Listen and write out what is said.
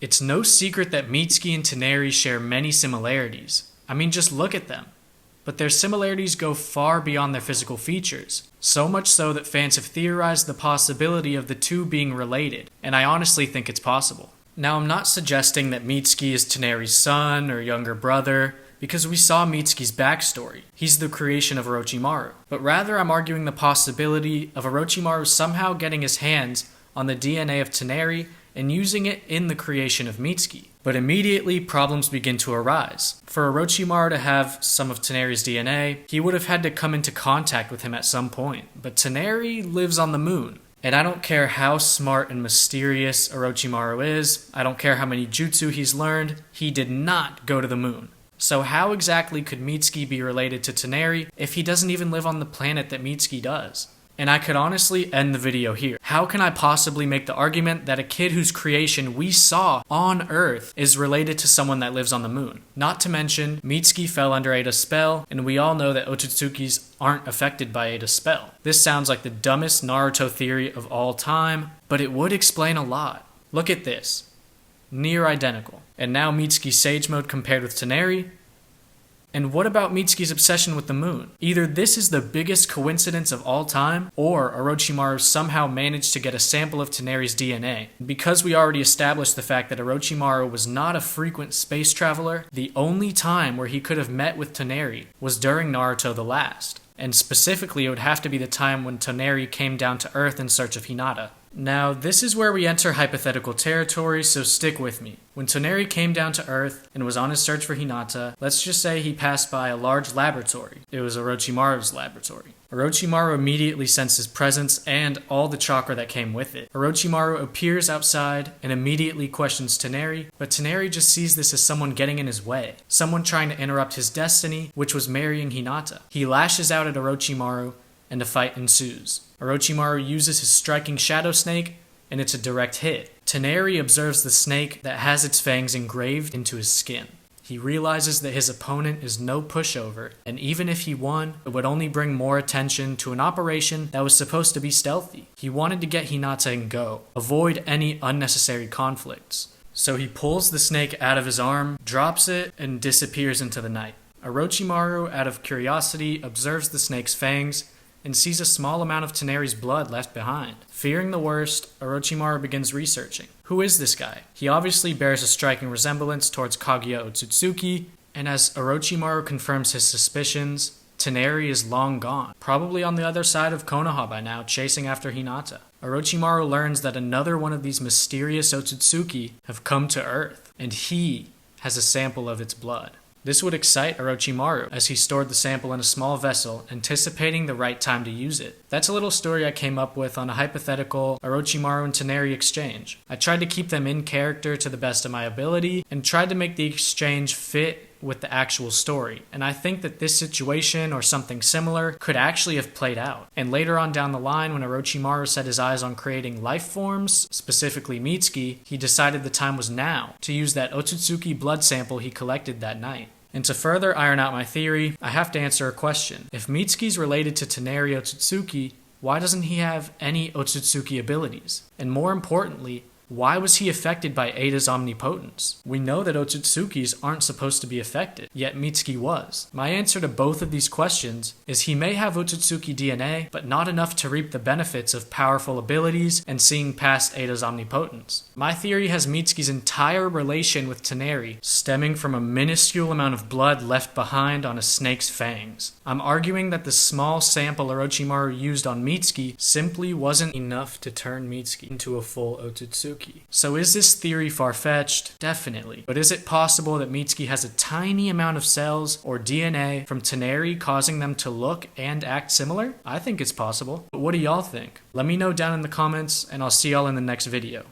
It's no secret that Mitsuki and Toneri share many similarities. I mean, just look at them. But their similarities go far beyond their physical features. So much so that fans have theorized the possibility of the two being related, and I honestly think it's possible. Now, I'm not suggesting that Mitsuki is Toneri's son or younger brother, because we saw Mitsuki's backstory. He's the creation of Orochimaru. But rather, I'm arguing the possibility of Orochimaru somehow getting his hands on the DNA of Toneri and using it in the creation of Mitsuki. But immediately, problems begin to arise. For Orochimaru to have some of Toneri's DNA, he would have had to come into contact with him at some point. But Toneri lives on the moon. And I don't care how smart and mysterious Orochimaru is, I don't care how many jutsu he's learned, he did not go to the moon. So how exactly could Mitsuki be related to Toneri if he doesn't even live on the planet that Mitsuki does? And I could honestly end the video here. How can I possibly make the argument that a kid whose creation we saw on Earth is related to someone that lives on the moon? Not to mention, Mitsuki fell under Ada's spell, and we all know that Otsutsukis aren't affected by Ada's spell. This sounds like the dumbest Naruto theory of all time, but it would explain a lot. Look at this. Near identical. And now Mitsuki's Sage Mode compared with Toneri. And what about Mitsuki's obsession with the moon? Either this is the biggest coincidence of all time, or Orochimaru somehow managed to get a sample of Toneri's DNA. Because we already established the fact that Orochimaru was not a frequent space traveler, the only time where he could have met with Toneri was during Naruto the Last. And specifically, it would have to be the time when Toneri came down to Earth in search of Hinata. Now, this is where we enter hypothetical territory, so stick with me. When Toneri came down to Earth and was on his search for Hinata, let's just say he passed by a large laboratory. It was Orochimaru's laboratory. Orochimaru immediately sensed his presence and all the chakra that came with it. Orochimaru appears outside and immediately questions Toneri, but Toneri just sees this as someone getting in his way. Someone trying to interrupt his destiny, which was marrying Hinata. He lashes out at Orochimaru, and a fight ensues. Orochimaru uses his striking Shadow Snake, and it's a direct hit. Toneri observes the snake that has its fangs engraved into his skin. He realizes that his opponent is no pushover, and even if he won, it would only bring more attention to an operation that was supposed to be stealthy. He wanted to get Hinata and go, avoid any unnecessary conflicts. So he pulls the snake out of his arm, drops it, and disappears into the night. Orochimaru, out of curiosity, observes the snake's fangs, and sees a small amount of Toneri's blood left behind. Fearing the worst, Orochimaru begins researching. Who is this guy? He obviously bears a striking resemblance towards Kaguya Otsutsuki, and as Orochimaru confirms his suspicions, Toneri is long gone, probably on the other side of Konoha by now, chasing after Hinata. Orochimaru learns that another one of these mysterious Otsutsuki have come to Earth, and he has a sample of its blood. This would excite Orochimaru, as he stored the sample in a small vessel, anticipating the right time to use it. That's a little story I came up with on a hypothetical Orochimaru and Toneri exchange. I tried to keep them in character to the best of my ability, and tried to make the exchange fit with the actual story, and I think that this situation or something similar could actually have played out. And later on down the line, when Orochimaru set his eyes on creating life forms, specifically Mitsuki, he decided the time was now to use that Otsutsuki blood sample he collected that night. And to further iron out my theory, I have to answer a question. If Mitsuki's related to Toneri Otsutsuki, why doesn't he have any Otsutsuki abilities? And more importantly, why was he affected by Ada's omnipotence? We know that Otsutsukis aren't supposed to be affected, yet Mitsuki was. My answer to both of these questions is he may have Otsutsuki DNA, but not enough to reap the benefits of powerful abilities and seeing past Ada's omnipotence. My theory has Mitsuki's entire relation with Toneri stemming from a minuscule amount of blood left behind on a snake's fangs. I'm arguing that the small sample Orochimaru used on Mitsuki simply wasn't enough to turn Mitsuki into a full Otsutsuki. So is this theory far-fetched? Definitely. But is it possible that Mitsuki has a tiny amount of cells or DNA from Toneri causing them to look and act similar? I think it's possible. But what do y'all think? Let me know down in the comments, and I'll see y'all in the next video.